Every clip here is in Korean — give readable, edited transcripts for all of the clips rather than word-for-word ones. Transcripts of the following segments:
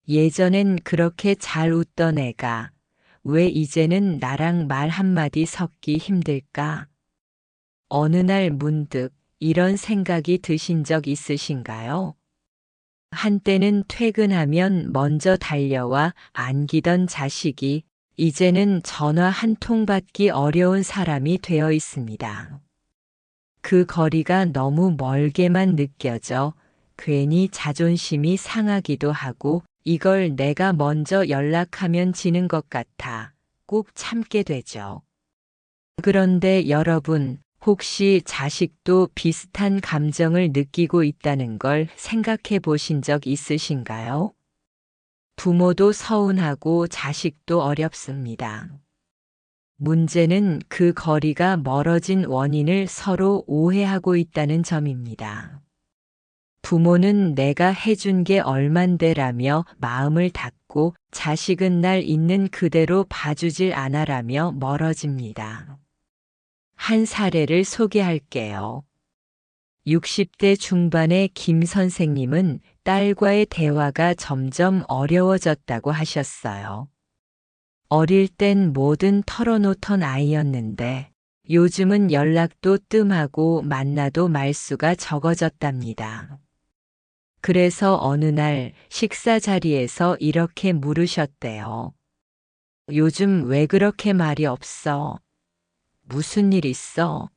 예전엔 그렇게 잘 웃던 애가 왜 이제는 나랑 말 한마디 섞기 힘들까? 어느 날 문득 이런 생각이 드신 적 있으신가요? 한때는 퇴근하면 먼저 달려와 안기던 자식이 이제는 전화 한 통 받기 어려운 사람이 되어 있습니다. 그 거리가 너무 멀게만 느껴져 괜히 자존심이 상하기도 하고 이걸 내가 먼저 연락하면 지는 것 같아 꼭 참게 되죠. 그런데 여러분, 혹시 자식도 비슷한 감정을 느끼고 있다는 걸 생각해 보신 적 있으신가요? 부모도 서운하고 자식도 어렵습니다. 문제는 그 거리가 멀어진 원인을 서로 오해하고 있다는 점입니다. 부모는 내가 해준 게 얼만데라며 마음을 닫고 자식은 날 있는 그대로 봐주질 않아라며 멀어집니다. 한 사례를 소개할게요. 60대 중반의 김 선생님은 딸과의 대화가 점점 어려워졌다고 하셨어요. 어릴 땐 뭐든 털어놓던 아이였는데 요즘은 연락도 뜸하고 만나도 말수가 적어졌답니다. 그래서 어느 날 식사 자리에서 이렇게 물으셨대요. 요즘 왜 그렇게 말이 없어? 무슨 일 있어?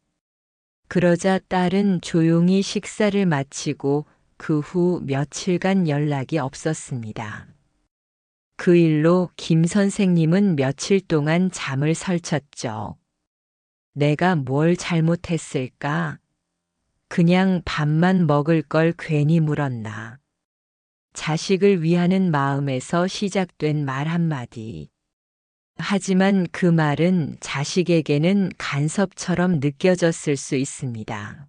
그러자 딸은 조용히 식사를 마치고 그 후 며칠간 연락이 없었습니다. 그 일로 김 선생님은 며칠 동안 잠을 설쳤죠. 내가 뭘 잘못했을까? 그냥 밥만 먹을 걸 괜히 물었나? 자식을 위하는 마음에서 시작된 말 한마디. 하지만 그 말은 자식에게는 간섭처럼 느껴졌을 수 있습니다.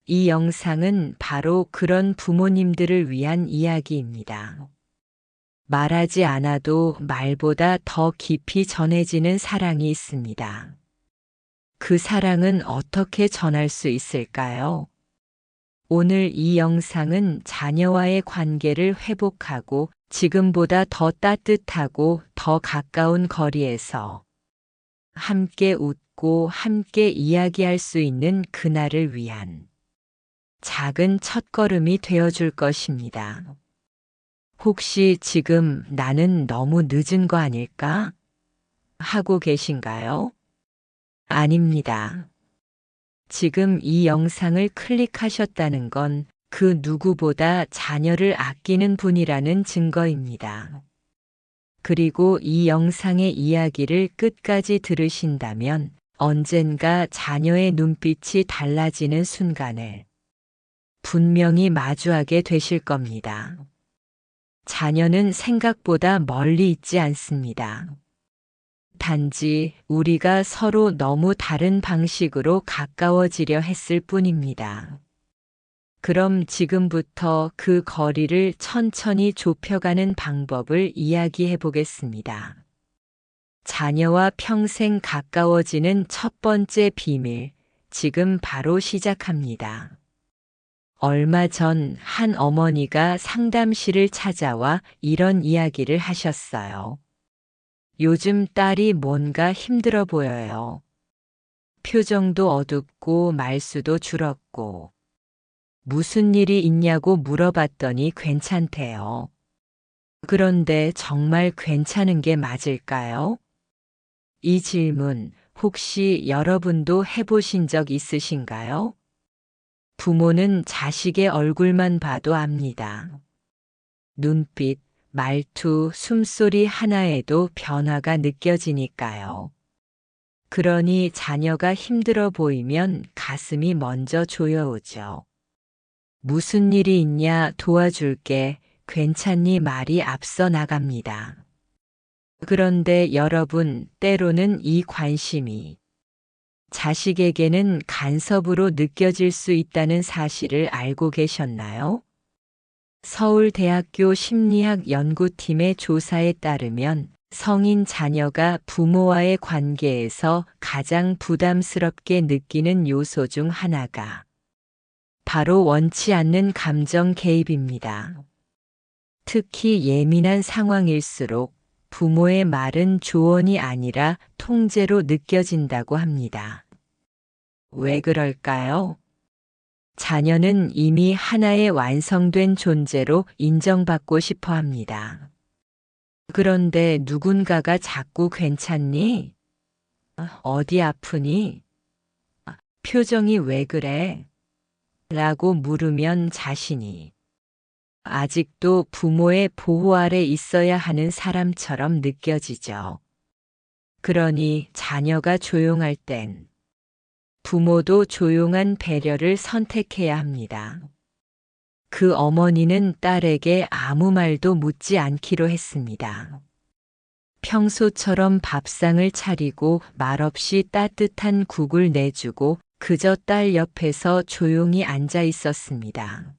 이 영상은 바로 그런 부모님들을 위한 이야기입니다. 말하지 않아도 말보다 더 깊이 전해지는 사랑이 있습니다. 그 사랑은 어떻게 전할 수 있을까요? 오늘 이 영상은 자녀와의 관계를 회복하고 지금보다 더 따뜻하고 더 가까운 거리에서 함께 웃고 함께 이야기할 수 있는 그날을 위한 작은 첫걸음이 되어줄 것입니다. 혹시 지금 나는 너무 늦은 거 아닐까? 하고 계신가요? 아닙니다. 지금 이 영상을 클릭하셨다는 건 그 누구보다 자녀를 아끼는 분이라는 증거입니다. 그리고 이 영상의 이야기를 끝까지 들으신다면 언젠가 자녀의 눈빛이 달라지는 순간을 분명히 마주하게 되실 겁니다. 자녀는 생각보다 멀리 있지 않습니다. 단지 우리가 서로 너무 다른 방식으로 가까워지려 했을 뿐입니다. 그럼 지금부터 그 거리를 천천히 좁혀가는 방법을 이야기해 보겠습니다. 자녀와 평생 가까워지는 첫 번째 비밀, 지금 바로 시작합니다. 얼마 전 한 어머니가 상담실을 찾아와 이런 이야기를 하셨어요. 요즘 딸이 뭔가 힘들어 보여요. 표정도 어둡고 말수도 줄었고. 무슨 일이 있냐고 물어봤더니 괜찮대요. 그런데 정말 괜찮은 게 맞을까요? 이 질문 혹시 여러분도 해보신 적 있으신가요? 부모는 자식의 얼굴만 봐도 압니다. 눈빛, 말투, 숨소리 하나에도 변화가 느껴지니까요. 그러니 자녀가 힘들어 보이면 가슴이 먼저 조여오죠. 무슨 일이 있냐 도와줄게, 괜찮니 말이 앞서 나갑니다. 그런데 여러분, 때로는 이 관심이 자식에게는 간섭으로 느껴질 수 있다는 사실을 알고 계셨나요? 서울대학교 심리학 연구팀의 조사에 따르면 성인 자녀가 부모와의 관계에서 가장 부담스럽게 느끼는 요소 중 하나가 바로 원치 않는 감정 개입입니다. 특히 예민한 상황일수록 부모의 말은 조언이 아니라 통제로 느껴진다고 합니다. 왜 그럴까요? 자녀는 이미 하나의 완성된 존재로 인정받고 싶어 합니다. 그런데 누군가가 자꾸 괜찮니? 어디 아프니? 표정이 왜 그래? 라고 물으면 자신이 아직도 부모의 보호 아래 있어야 하는 사람처럼 느껴지죠. 그러니 자녀가 조용할 땐 부모도 조용한 배려를 선택해야 합니다. 그 어머니는 딸에게 아무 말도 묻지 않기로 했습니다. 평소처럼 밥상을 차리고 말없이 따뜻한 국을 내주고 그저 딸 옆에서 조용히 앉아 있었습니다.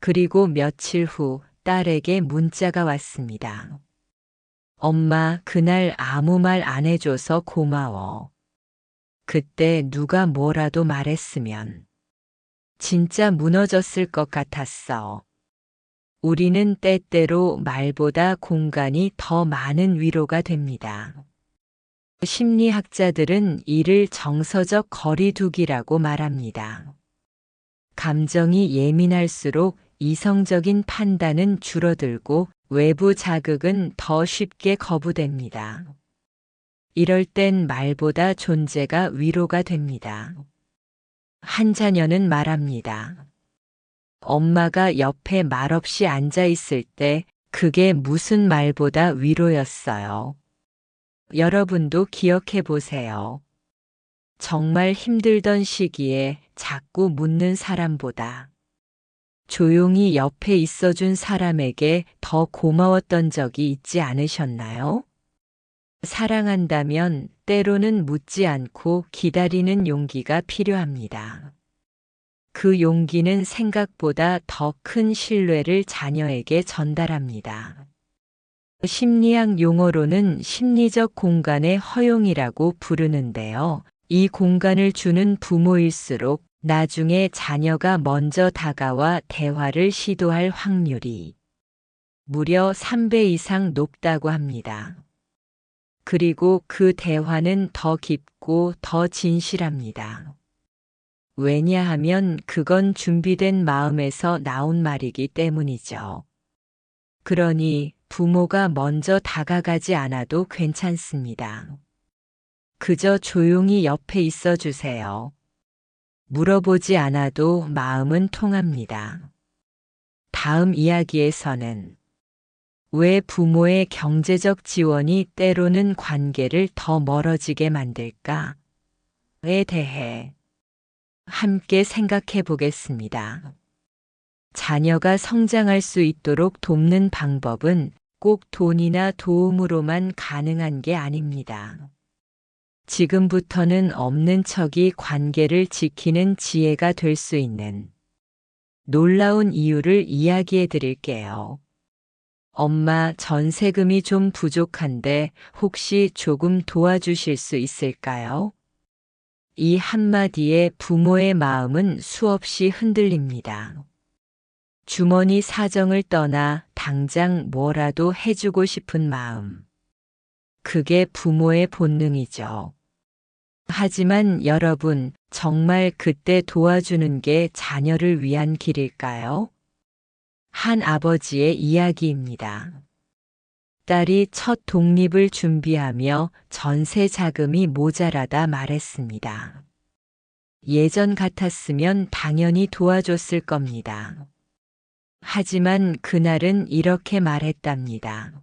그리고 며칠 후 딸에게 문자가 왔습니다. 엄마, 그날 아무 말 안 해줘서 고마워. 그때 누가 뭐라도 말했으면 진짜 무너졌을 것 같았어. 우리는 때때로 말보다 공간이 더 많은 위로가 됩니다. 심리학자들은 이를 정서적 거리두기라고 말합니다. 감정이 예민할수록 이성적인 판단은 줄어들고 외부 자극은 더 쉽게 거부됩니다. 이럴 땐 말보다 존재가 위로가 됩니다. 한 자녀는 말합니다. 엄마가 옆에 말없이 앉아 있을 때 그게 무슨 말보다 위로였어요. 여러분도 기억해 보세요. 정말 힘들던 시기에 자꾸 묻는 사람보다 조용히 옆에 있어준 사람에게 더 고마웠던 적이 있지 않으셨나요? 사랑한다면 때로는 묻지 않고 기다리는 용기가 필요합니다. 그 용기는 생각보다 더 큰 신뢰를 자녀에게 전달합니다. 심리학 용어로는 심리적 공간의 허용이라고 부르는데요. 이 공간을 주는 부모일수록 나중에 자녀가 먼저 다가와 대화를 시도할 확률이 무려 3배 이상 높다고 합니다. 그리고 그 대화는 더 깊고 더 진실합니다. 왜냐하면 그건 준비된 마음에서 나온 말이기 때문이죠. 그러니 부모가 먼저 다가가지 않아도 괜찮습니다. 그저 조용히 옆에 있어 주세요. 물어보지 않아도 마음은 통합니다. 다음 이야기에서는 왜 부모의 경제적 지원이 때로는 관계를 더 멀어지게 만들까에 대해 함께 생각해 보겠습니다. 자녀가 성장할 수 있도록 돕는 방법은 꼭 돈이나 도움으로만 가능한 게 아닙니다. 지금부터는 없는 척이 관계를 지키는 지혜가 될 수 있는 놀라운 이유를 이야기해 드릴게요. 엄마, 전세금이 좀 부족한데 혹시 조금 도와주실 수 있을까요? 이 한마디에 부모의 마음은 수없이 흔들립니다. 주머니 사정을 떠나 당장 뭐라도 해주고 싶은 마음. 그게 부모의 본능이죠. 하지만 여러분, 정말 그때 도와주는 게 자녀를 위한 길일까요? 한 아버지의 이야기입니다. 딸이 첫 독립을 준비하며 전세 자금이 모자라다 말했습니다. 예전 같았으면 당연히 도와줬을 겁니다. 하지만 그날은 이렇게 말했답니다.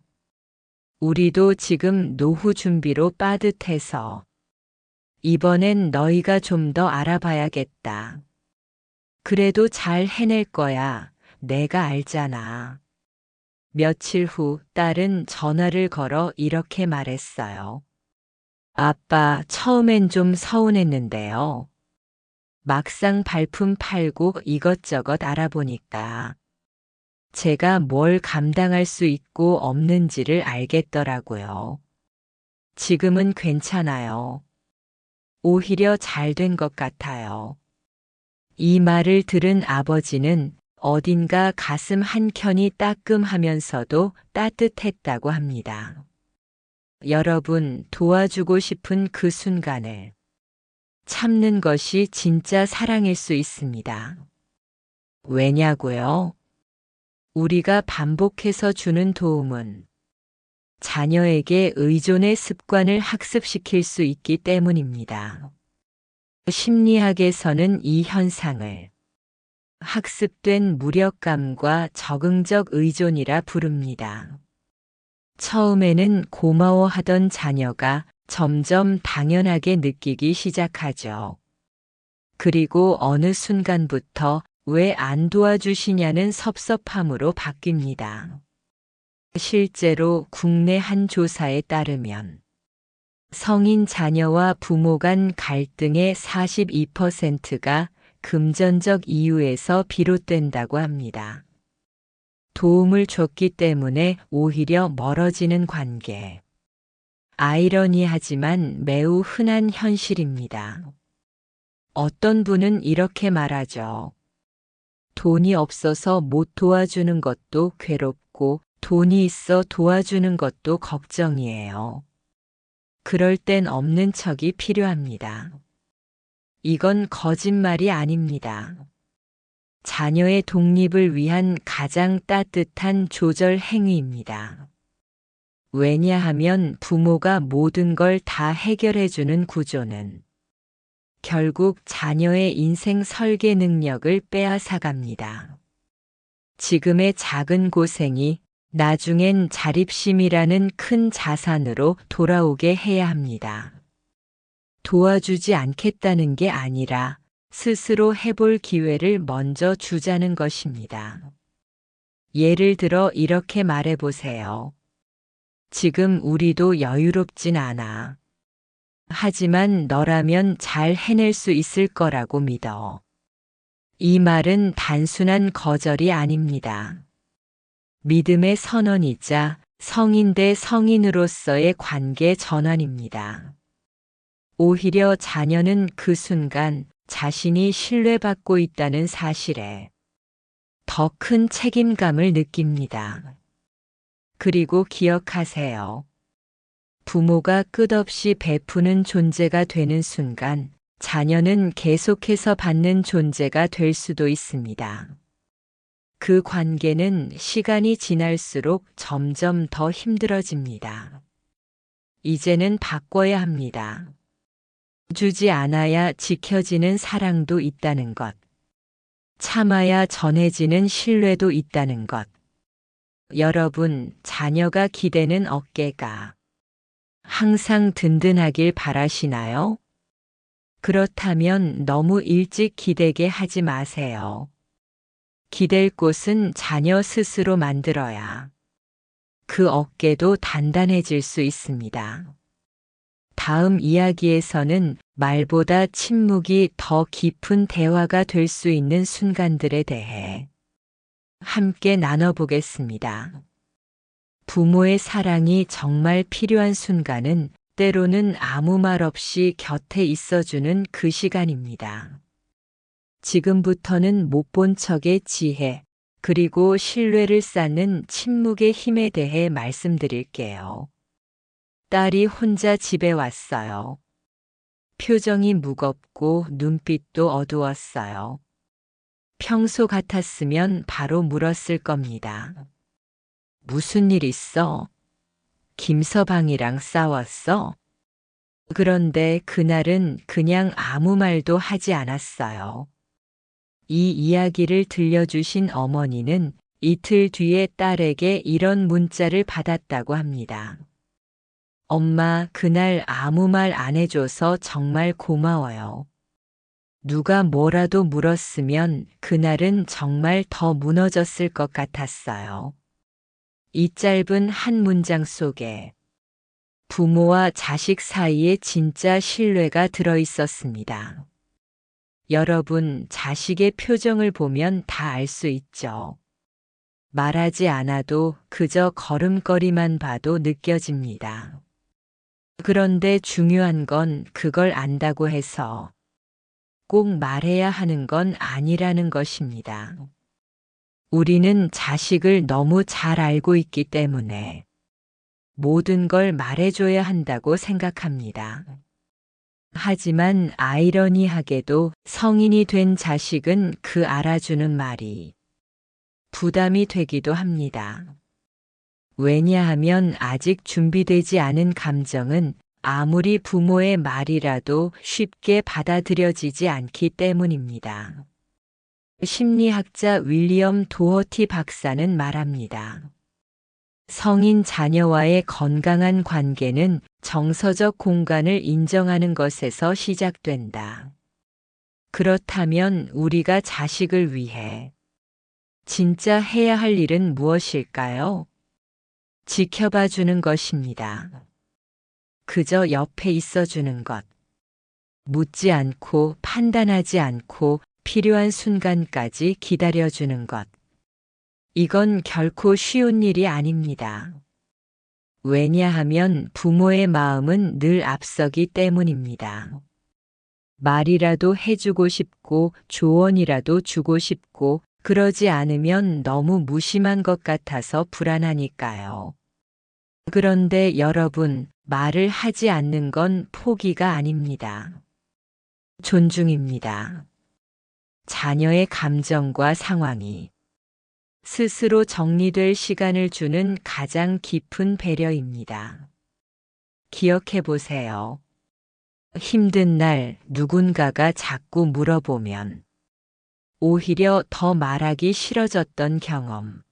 우리도 지금 노후 준비로 빠듯해서 이번엔 너희가 좀 더 알아봐야겠다. 그래도 잘 해낼 거야. 내가 알잖아. 며칠 후 딸은 전화를 걸어 이렇게 말했어요. 아빠, 처음엔 좀 서운했는데요. 막상 발품 팔고 이것저것 알아보니까 제가 뭘 감당할 수 있고 없는지를 알겠더라고요. 지금은 괜찮아요. 오히려 잘 된 것 같아요. 이 말을 들은 아버지는 어딘가 가슴 한켠이 따끔하면서도 따뜻했다고 합니다. 여러분, 도와주고 싶은 그 순간을 참는 것이 진짜 사랑일 수 있습니다. 왜냐고요? 우리가 반복해서 주는 도움은 자녀에게 의존의 습관을 학습시킬 수 있기 때문입니다. 심리학에서는 이 현상을 학습된 무력감과 적응적 의존이라 부릅니다. 처음에는 고마워하던 자녀가 점점 당연하게 느끼기 시작하죠. 그리고 어느 순간부터 왜 안 도와주시냐는 섭섭함으로 바뀝니다. 실제로 국내 한 조사에 따르면 성인 자녀와 부모 간 갈등의 42%가 금전적 이유에서 비롯된다고 합니다. 도움을 줬기 때문에 오히려 멀어지는 관계. 아이러니하지만 매우 흔한 현실입니다. 어떤 분은 이렇게 말하죠. 돈이 없어서 못 도와주는 것도 괴롭고 돈이 있어 도와주는 것도 걱정이에요. 그럴 땐 없는 척이 필요합니다. 이건 거짓말이 아닙니다. 자녀의 독립을 위한 가장 따뜻한 조절 행위입니다. 왜냐하면 부모가 모든 걸 다 해결해주는 구조는 결국 자녀의 인생 설계 능력을 빼앗아갑니다. 지금의 작은 고생이 나중엔 자립심이라는 큰 자산으로 돌아오게 해야 합니다. 도와주지 않겠다는 게 아니라 스스로 해볼 기회를 먼저 주자는 것입니다. 예를 들어 이렇게 말해보세요. 지금 우리도 여유롭진 않아. 하지만 너라면 잘 해낼 수 있을 거라고 믿어. 이 말은 단순한 거절이 아닙니다. 믿음의 선언이자 성인 대 성인으로서의 관계 전환입니다. 오히려 자녀는 그 순간 자신이 신뢰받고 있다는 사실에 더 큰 책임감을 느낍니다. 그리고 기억하세요. 부모가 끝없이 베푸는 존재가 되는 순간 자녀는 계속해서 받는 존재가 될 수도 있습니다. 그 관계는 시간이 지날수록 점점 더 힘들어집니다. 이제는 바꿔야 합니다. 주지 않아야 지켜지는 사랑도 있다는 것. 참아야 전해지는 신뢰도 있다는 것. 여러분, 자녀가 기대는 어깨가 항상 든든하길 바라시나요? 그렇다면 너무 일찍 기대게 하지 마세요. 기댈 곳은 자녀 스스로 만들어야 그 어깨도 단단해질 수 있습니다. 다음 이야기에서는 말보다 침묵이 더 깊은 대화가 될 수 있는 순간들에 대해 함께 나눠보겠습니다. 부모의 사랑이 정말 필요한 순간은 때로는 아무 말 없이 곁에 있어주는 그 시간입니다. 지금부터는 못 본 척의 지혜, 그리고 신뢰를 쌓는 침묵의 힘에 대해 말씀드릴게요. 딸이 혼자 집에 왔어요. 표정이 무겁고 눈빛도 어두웠어요. 평소 같았으면 바로 물었을 겁니다. 무슨 일 있어? 김서방이랑 싸웠어? 그런데 그날은 그냥 아무 말도 하지 않았어요. 이 이야기를 들려주신 어머니는 이틀 뒤에 딸에게 이런 문자를 받았다고 합니다. 엄마, 그날 아무 말 안 해줘서 정말 고마워요. 누가 뭐라도 물었으면 그날은 정말 더 무너졌을 것 같았어요. 이 짧은 한 문장 속에 부모와 자식 사이에 진짜 신뢰가 들어 있었습니다. 여러분, 자식의 표정을 보면 다 알 수 있죠. 말하지 않아도 그저 걸음걸이만 봐도 느껴집니다. 그런데 중요한 건 그걸 안다고 해서 꼭 말해야 하는 건 아니라는 것입니다. 우리는 자식을 너무 잘 알고 있기 때문에 모든 걸 말해줘야 한다고 생각합니다. 하지만 아이러니하게도 성인이 된 자식은 그 알아주는 말이 부담이 되기도 합니다. 왜냐하면 아직 준비되지 않은 감정은 아무리 부모의 말이라도 쉽게 받아들여지지 않기 때문입니다. 심리학자 윌리엄 도허티 박사는 말합니다. 성인 자녀와의 건강한 관계는 정서적 공간을 인정하는 것에서 시작된다. 그렇다면 우리가 자식을 위해 진짜 해야 할 일은 무엇일까요? 지켜봐 주는 것입니다. 그저 옆에 있어 주는 것. 묻지 않고 판단하지 않고 필요한 순간까지 기다려 주는 것. 이건 결코 쉬운 일이 아닙니다. 왜냐하면 부모의 마음은 늘 앞서기 때문입니다. 말이라도 해주고 싶고 조언이라도 주고 싶고 그러지 않으면 너무 무심한 것 같아서 불안하니까요. 그런데 여러분, 말을 하지 않는 건 포기가 아닙니다. 존중입니다. 자녀의 감정과 상황이 스스로 정리될 시간을 주는 가장 깊은 배려입니다. 기억해 보세요. 힘든 날 누군가가 자꾸 물어보면 오히려 더 말하기 싫어졌던 경험.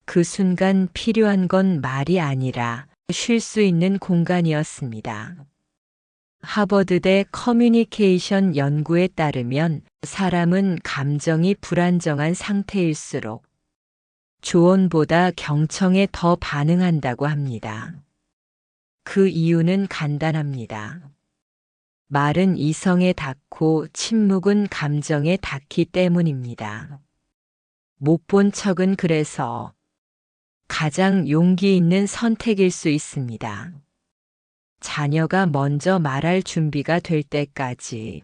그 순간 필요한 건 말이 아니라 쉴 수 있는 공간이었습니다. 하버드대 커뮤니케이션 연구에 따르면 사람은 감정이 불안정한 상태일수록 조언보다 경청에 더 반응한다고 합니다. 그 이유는 간단합니다. 말은 이성에 닿고 침묵은 감정에 닿기 때문입니다. 못 본 척은 그래서 가장 용기 있는 선택일 수 있습니다. 자녀가 먼저 말할 준비가 될 때까지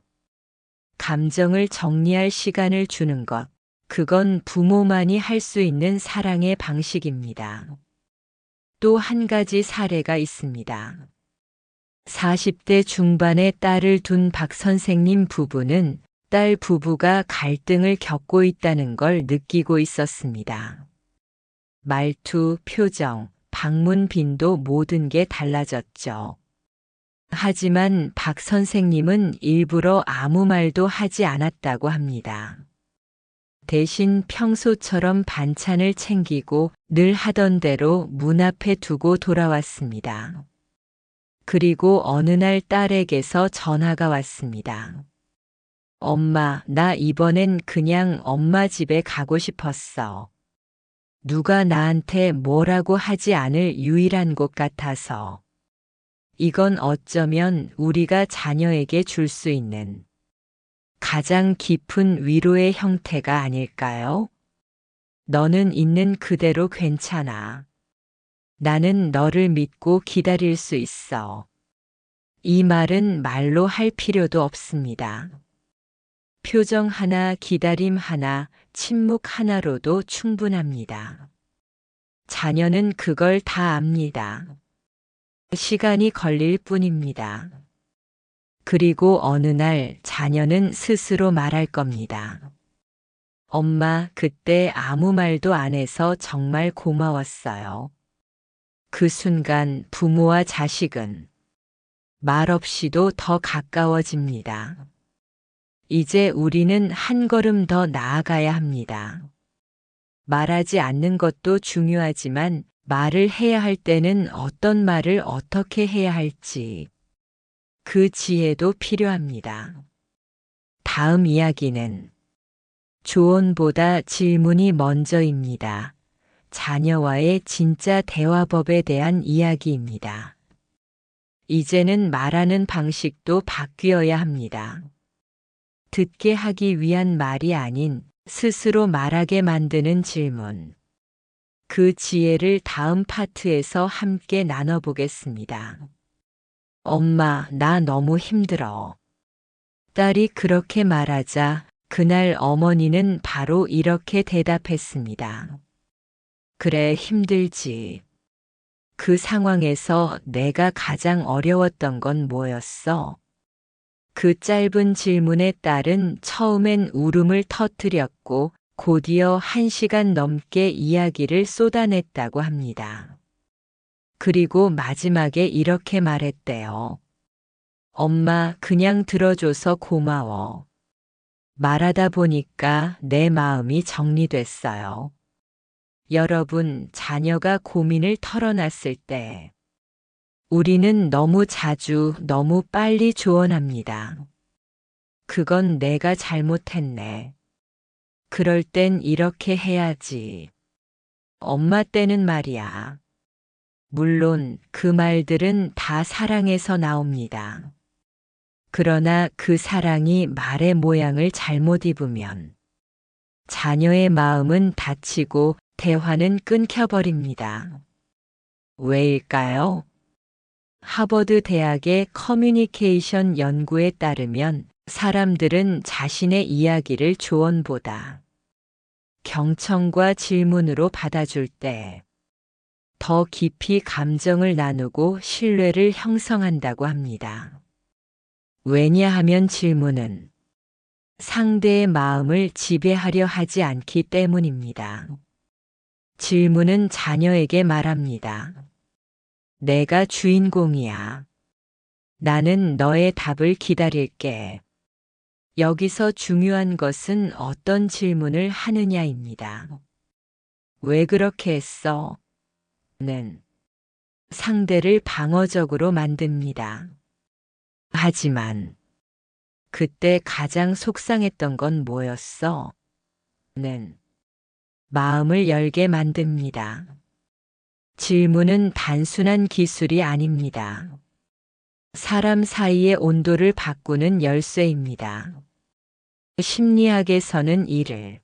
감정을 정리할 시간을 주는 것, 그건 부모만이 할 수 있는 사랑의 방식입니다. 또 한 가지 사례가 있습니다. 40대 중반의 딸을 둔 박 선생님 부부는 딸 부부가 갈등을 겪고 있다는 걸 느끼고 있었습니다. 말투, 표정, 방문 빈도 모든 게 달라졌죠. 하지만 박 선생님은 일부러 아무 말도 하지 않았다고 합니다. 대신 평소처럼 반찬을 챙기고 늘 하던 대로 문 앞에 두고 돌아왔습니다. 그리고 어느 날 딸에게서 전화가 왔습니다. 엄마, 나 이번엔 그냥 엄마 집에 가고 싶었어. 누가 나한테 뭐라고 하지 않을 유일한 곳 같아서. 이건 어쩌면 우리가 자녀에게 줄 수 있는 가장 깊은 위로의 형태가 아닐까요? 너는 있는 그대로 괜찮아. 나는 너를 믿고 기다릴 수 있어. 이 말은 말로 할 필요도 없습니다. 표정 하나, 기다림 하나, 침묵 하나로도 충분합니다. 자녀는 그걸 다 압니다. 시간이 걸릴 뿐입니다. 그리고 어느 날 자녀는 스스로 말할 겁니다. 엄마, 그때 아무 말도 안 해서 정말 고마웠어요. 그 순간 부모와 자식은 말없이도 더 가까워집니다. 이제 우리는 한 걸음 더 나아가야 합니다. 말하지 않는 것도 중요하지만 말을 해야 할 때는 어떤 말을 어떻게 해야 할지 그 지혜도 필요합니다. 다음 이야기는 조언보다 질문이 먼저입니다. 자녀와의 진짜 대화법에 대한 이야기입니다. 이제는 말하는 방식도 바뀌어야 합니다. 듣게 하기 위한 말이 아닌 스스로 말하게 만드는 질문. 그 지혜를 다음 파트에서 함께 나눠보겠습니다. 엄마, 나 너무 힘들어. 딸이 그렇게 말하자 그날 어머니는 바로 이렇게 대답했습니다. 그래, 힘들지. 그 상황에서 내가 가장 어려웠던 건 뭐였어? 그 짧은 질문에 딸은 처음엔 울음을 터뜨렸고 곧이어 1시간 넘게 이야기를 쏟아냈다고 합니다. 그리고 마지막에 이렇게 말했대요. 엄마, 그냥 들어줘서 고마워. 말하다 보니까 내 마음이 정리됐어요. 여러분, 자녀가 고민을 털어놨을 때 우리는 너무 자주, 너무 빨리 조언합니다. 그건 내가 잘못했네. 그럴 땐 이렇게 해야지. 엄마 때는 말이야. 물론 그 말들은 다 사랑에서 나옵니다. 그러나 그 사랑이 말의 모양을 잘못 입으면 자녀의 마음은 다치고 대화는 끊겨버립니다. 왜일까요? 하버드 대학의 커뮤니케이션 연구에 따르면 사람들은 자신의 이야기를 조언보다 경청과 질문으로 받아줄 때 더 깊이 감정을 나누고 신뢰를 형성한다고 합니다. 왜냐하면 질문은 상대의 마음을 지배하려 하지 않기 때문입니다. 질문은 자녀에게 말합니다. 내가 주인공이야. 나는 너의 답을 기다릴게. 여기서 중요한 것은 어떤 질문을 하느냐입니다. 왜 그렇게 했어? 는 상대를 방어적으로 만듭니다. 하지만 그때 가장 속상했던 건 뭐였어? 는 마음을 열게 만듭니다. 질문은 단순한 기술이 아닙니다. 사람 사이의 온도를 바꾸는 열쇠입니다. 심리학에서는 이를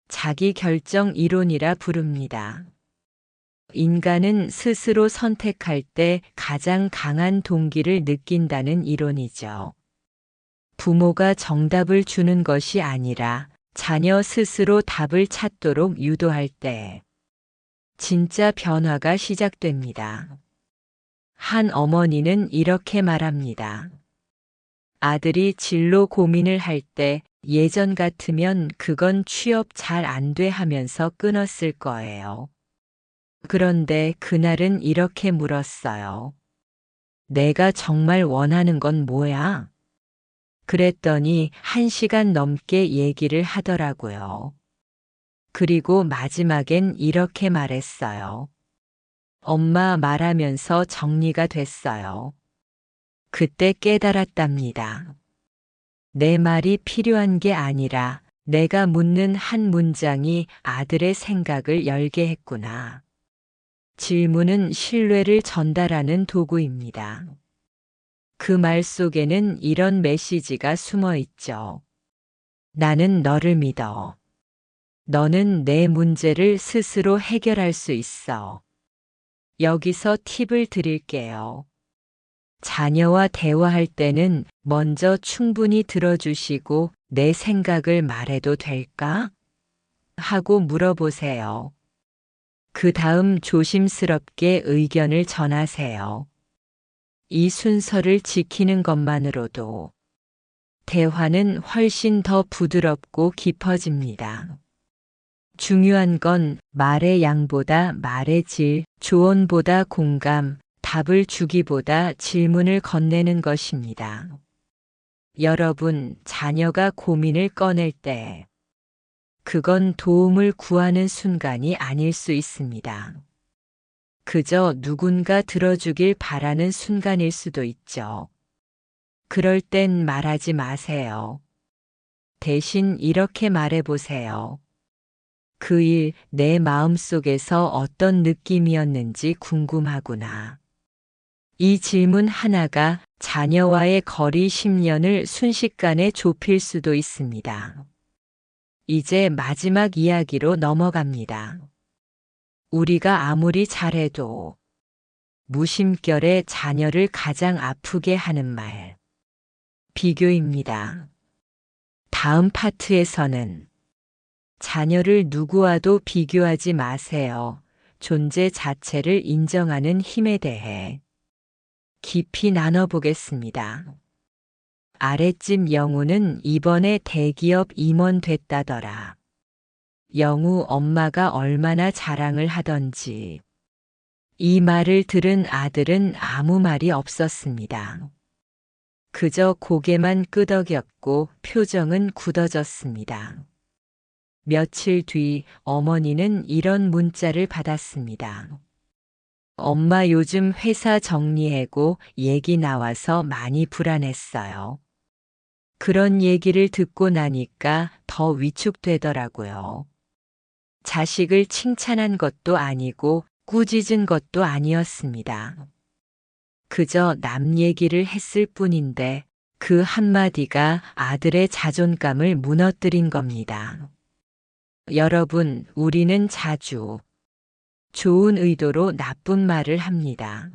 자기 결정 이론이라 부릅니다. 인간은 스스로 선택할 때 가장 강한 동기를 느낀다는 이론이죠. 부모가 정답을 주는 것이 아니라 자녀 스스로 답을 찾도록 유도할 때 진짜 변화가 시작됩니다. 한 어머니는 이렇게 말합니다. 아들이 진로 고민을 할 때 예전 같으면 그건 취업 잘 안 돼 하면서 끊었을 거예요. 그런데 그날은 이렇게 물었어요. 내가 정말 원하는 건 뭐야? 그랬더니 1시간 넘게 얘기를 하더라고요. 그리고 마지막엔 이렇게 말했어요. 엄마 말하면서 정리가 됐어요. 그때 깨달았답니다. 내 말이 필요한 게 아니라 내가 묻는 한 문장이 아들의 생각을 열게 했구나. 질문은 신뢰를 전달하는 도구입니다. 그 말 속에는 이런 메시지가 숨어 있죠. 나는 너를 믿어. 너는 내 문제를 스스로 해결할 수 있어. 여기서 팁을 드릴게요. 자녀와 대화할 때는 먼저 충분히 들어주시고 내 생각을 말해도 될까? 하고 물어보세요. 그 다음 조심스럽게 의견을 전하세요. 이 순서를 지키는 것만으로도 대화는 훨씬 더 부드럽고 깊어집니다. 중요한 건 말의 양보다 말의 질, 조언보다 공감, 답을 주기보다 질문을 건네는 것입니다. 여러분, 자녀가 고민을 꺼낼 때 그건 도움을 구하는 순간이 아닐 수 있습니다. 그저 누군가 들어주길 바라는 순간일 수도 있죠. 그럴 땐 말하지 마세요. 대신 이렇게 말해보세요. 그 일, 내 마음속에서 어떤 느낌이었는지 궁금하구나. 이 질문 하나가 자녀와의 거리 10년을 순식간에 좁힐 수도 있습니다. 이제 마지막 이야기로 넘어갑니다. 우리가 아무리 잘해도 무심결에 자녀를 가장 아프게 하는 말. 비교입니다. 다음 파트에서는 자녀를 누구와도 비교하지 마세요. 존재 자체를 인정하는 힘에 대해 깊이 나눠보겠습니다. 아랫집 영우는 이번에 대기업 임원 됐다더라. 영우 엄마가 얼마나 자랑을 하던지. 이 말을 들은 아들은 아무 말이 없었습니다. 그저 고개만 끄덕였고 표정은 굳어졌습니다. 며칠 뒤 어머니는 이런 문자를 받았습니다. 엄마 요즘 회사 정리해고 얘기 나와서 많이 불안했어요. 그런 얘기를 듣고 나니까 더 위축되더라고요. 자식을 칭찬한 것도 아니고 꾸짖은 것도 아니었습니다. 그저 남 얘기를 했을 뿐인데 그 한마디가 아들의 자존감을 무너뜨린 겁니다. 여러분, 우리는 자주 좋은 의도로 나쁜 말을 합니다.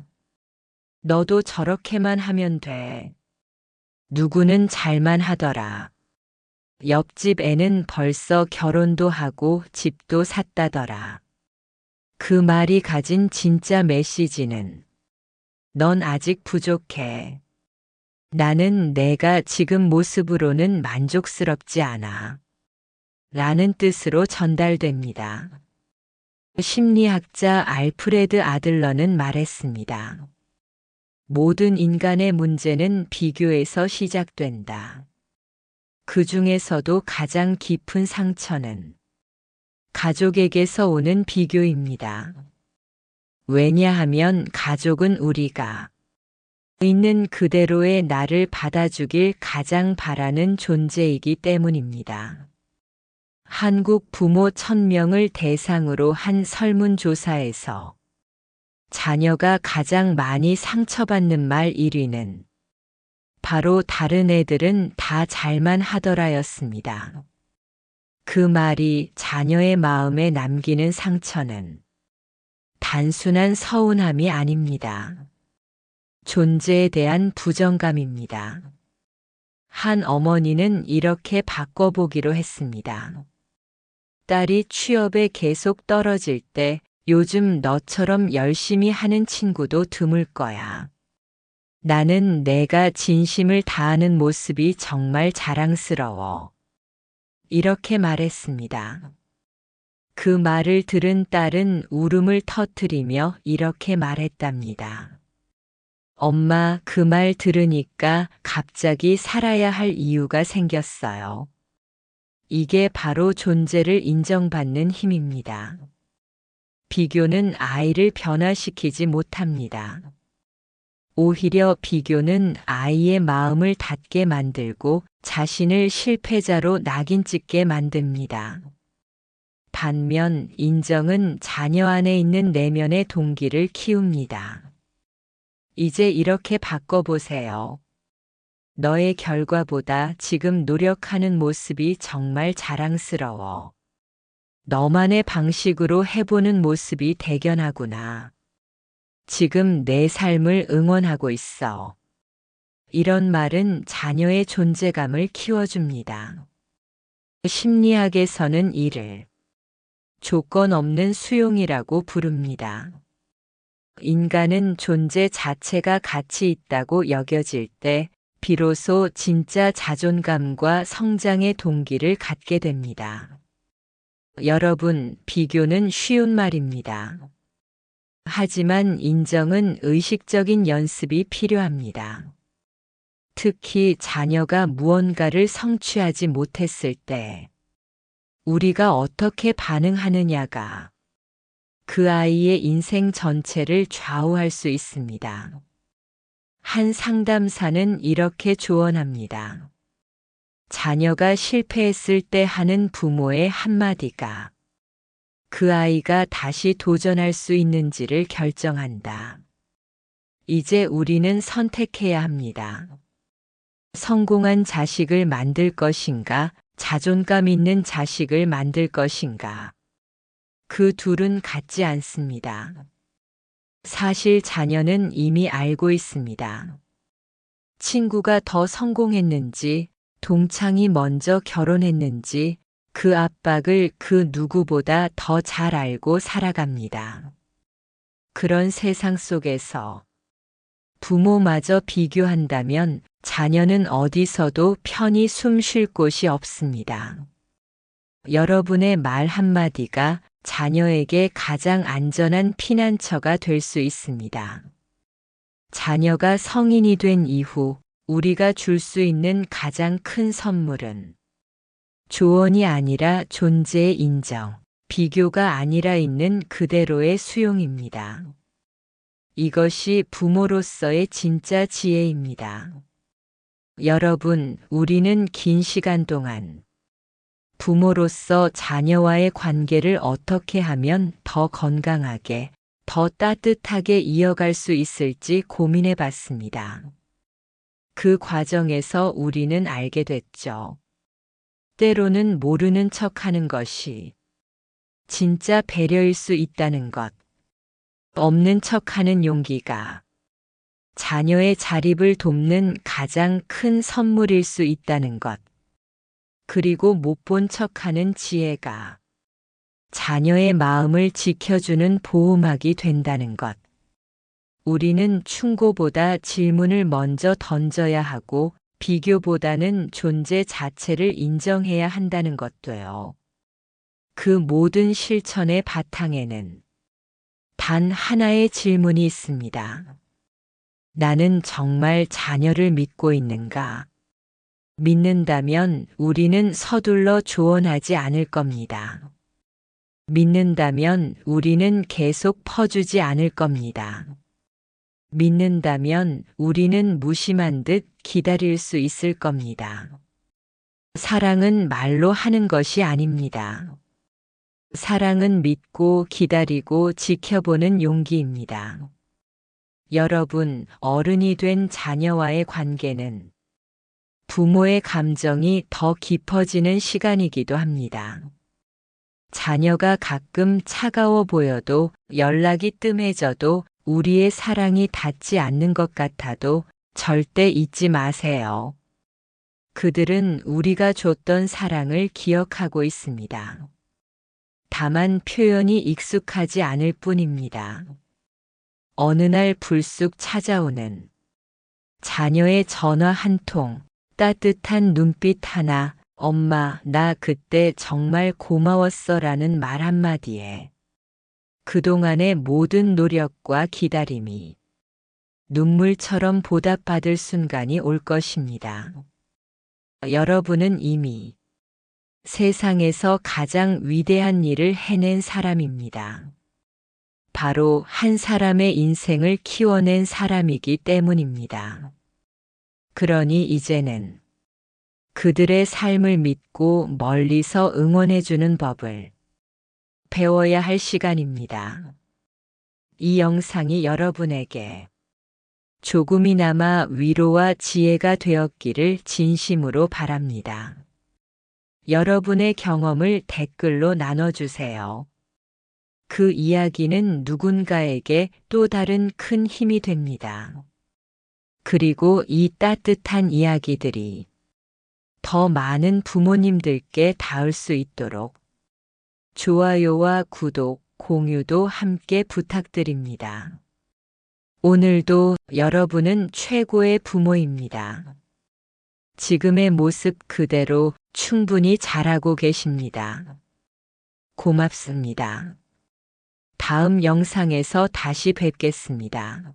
너도 저렇게만 하면 돼. 누구는 잘만 하더라. 옆집 애는 벌써 결혼도 하고 집도 샀다더라. 그 말이 가진 진짜 메시지는 넌 아직 부족해. 나는 내가 지금 모습으로는 만족스럽지 않아. 라는 뜻으로 전달됩니다. 심리학자 알프레드 아들러는 말했습니다. 모든 인간의 문제는 비교에서 시작된다. 그 중에서도 가장 깊은 상처는 가족에게서 오는 비교입니다. 왜냐하면 가족은 우리가 있는 그대로의 나를 받아주길 가장 바라는 존재이기 때문입니다. 한국 부모 1000명을 대상으로 한 설문조사에서 자녀가 가장 많이 상처받는 말 1위는 바로 다른 애들은 다 잘만 하더라였습니다. 그 말이 자녀의 마음에 남기는 상처는 단순한 서운함이 아닙니다. 존재에 대한 부정감입니다. 한 어머니는 이렇게 바꿔보기로 했습니다. 딸이 취업에 계속 떨어질 때 요즘 너처럼 열심히 하는 친구도 드물 거야. 나는 내가 진심을 다하는 모습이 정말 자랑스러워. 이렇게 말했습니다. 그 말을 들은 딸은 울음을 터뜨리며 이렇게 말했답니다. 엄마, 그 말 들으니까 갑자기 살아야 할 이유가 생겼어요. 이게 바로 존재를 인정받는 힘입니다. 비교는 아이를 변화시키지 못합니다. 오히려 비교는 아이의 마음을 닫게 만들고 자신을 실패자로 낙인 찍게 만듭니다. 반면 인정은 자녀 안에 있는 내면의 동기를 키웁니다. 이제 이렇게 바꿔보세요. 너의 결과보다 지금 노력하는 모습이 정말 자랑스러워. 너만의 방식으로 해보는 모습이 대견하구나. 지금 내 삶을 응원하고 있어. 이런 말은 자녀의 존재감을 키워줍니다. 심리학에서는 이를 조건 없는 수용이라고 부릅니다. 인간은 존재 자체가 가치 있다고 여겨질 때 비로소 진짜 자존감과 성장의 동기를 갖게 됩니다. 여러분, 비교는 쉬운 말입니다. 하지만 인정은 의식적인 연습이 필요합니다. 특히 자녀가 무언가를 성취하지 못했을 때 우리가 어떻게 반응하느냐가 그 아이의 인생 전체를 좌우할 수 있습니다. 한 상담사는 이렇게 조언합니다. 자녀가 실패했을 때 하는 부모의 한마디가 그 아이가 다시 도전할 수 있는지를 결정한다. 이제 우리는 선택해야 합니다. 성공한 자식을 만들 것인가, 자존감 있는 자식을 만들 것인가. 그 둘은 같지 않습니다. 사실 자녀는 이미 알고 있습니다. 친구가 더 성공했는지, 동창이 먼저 결혼했는지 그 압박을 그 누구보다 더 잘 알고 살아갑니다. 그런 세상 속에서 부모마저 비교한다면 자녀는 어디서도 편히 숨 쉴 곳이 없습니다. 여러분의 말 한마디가 자녀에게 가장 안전한 피난처가 될 수 있습니다. 자녀가 성인이 된 이후 우리가 줄 수 있는 가장 큰 선물은 조언이 아니라 존재의 인정, 비교가 아니라 있는 그대로의 수용입니다. 이것이 부모로서의 진짜 지혜입니다. 여러분, 우리는 긴 시간 동안 부모로서 자녀와의 관계를 어떻게 하면 더 건강하게, 더 따뜻하게 이어갈 수 있을지 고민해 봤습니다. 그 과정에서 우리는 알게 됐죠. 때로는 모르는 척 하는 것이 진짜 배려일 수 있다는 것. 없는 척 하는 용기가 자녀의 자립을 돕는 가장 큰 선물일 수 있다는 것. 그리고 못 본 척하는 지혜가 자녀의 마음을 지켜주는 보호막이 된다는 것. 우리는 충고보다 질문을 먼저 던져야 하고 비교보다는 존재 자체를 인정해야 한다는 것도요. 그 모든 실천의 바탕에는 단 하나의 질문이 있습니다. 나는 정말 자녀를 믿고 있는가? 믿는다면 우리는 서둘러 조언하지 않을 겁니다. 믿는다면 우리는 계속 퍼주지 않을 겁니다. 믿는다면 우리는 무심한 듯 기다릴 수 있을 겁니다. 사랑은 말로 하는 것이 아닙니다. 사랑은 믿고 기다리고 지켜보는 용기입니다. 여러분, 어른이 된 자녀와의 관계는 부모의 감정이 더 깊어지는 시간이기도 합니다. 자녀가 가끔 차가워 보여도 연락이 뜸해져도 우리의 사랑이 닿지 않는 것 같아도 절대 잊지 마세요. 그들은 우리가 줬던 사랑을 기억하고 있습니다. 다만 표현이 익숙하지 않을 뿐입니다. 어느 날 불쑥 찾아오는 자녀의 전화 한 통, 따뜻한 눈빛 하나, 엄마, 나 그때 정말 고마웠어 라는 말 한마디에 그동안의 모든 노력과 기다림이 눈물처럼 보답받을 순간이 올 것입니다. 여러분은 이미 세상에서 가장 위대한 일을 해낸 사람입니다. 바로 한 사람의 인생을 키워낸 사람이기 때문입니다. 그러니 이제는 그들의 삶을 믿고 멀리서 응원해주는 법을 배워야 할 시간입니다. 이 영상이 여러분에게 조금이나마 위로와 지혜가 되었기를 진심으로 바랍니다. 여러분의 경험을 댓글로 나눠주세요. 그 이야기는 누군가에게 또 다른 큰 힘이 됩니다. 그리고 이 따뜻한 이야기들이 더 많은 부모님들께 닿을 수 있도록 좋아요와 구독, 공유도 함께 부탁드립니다. 오늘도 여러분은 최고의 부모입니다. 지금의 모습 그대로 충분히 잘하고 계십니다. 고맙습니다. 다음 영상에서 다시 뵙겠습니다.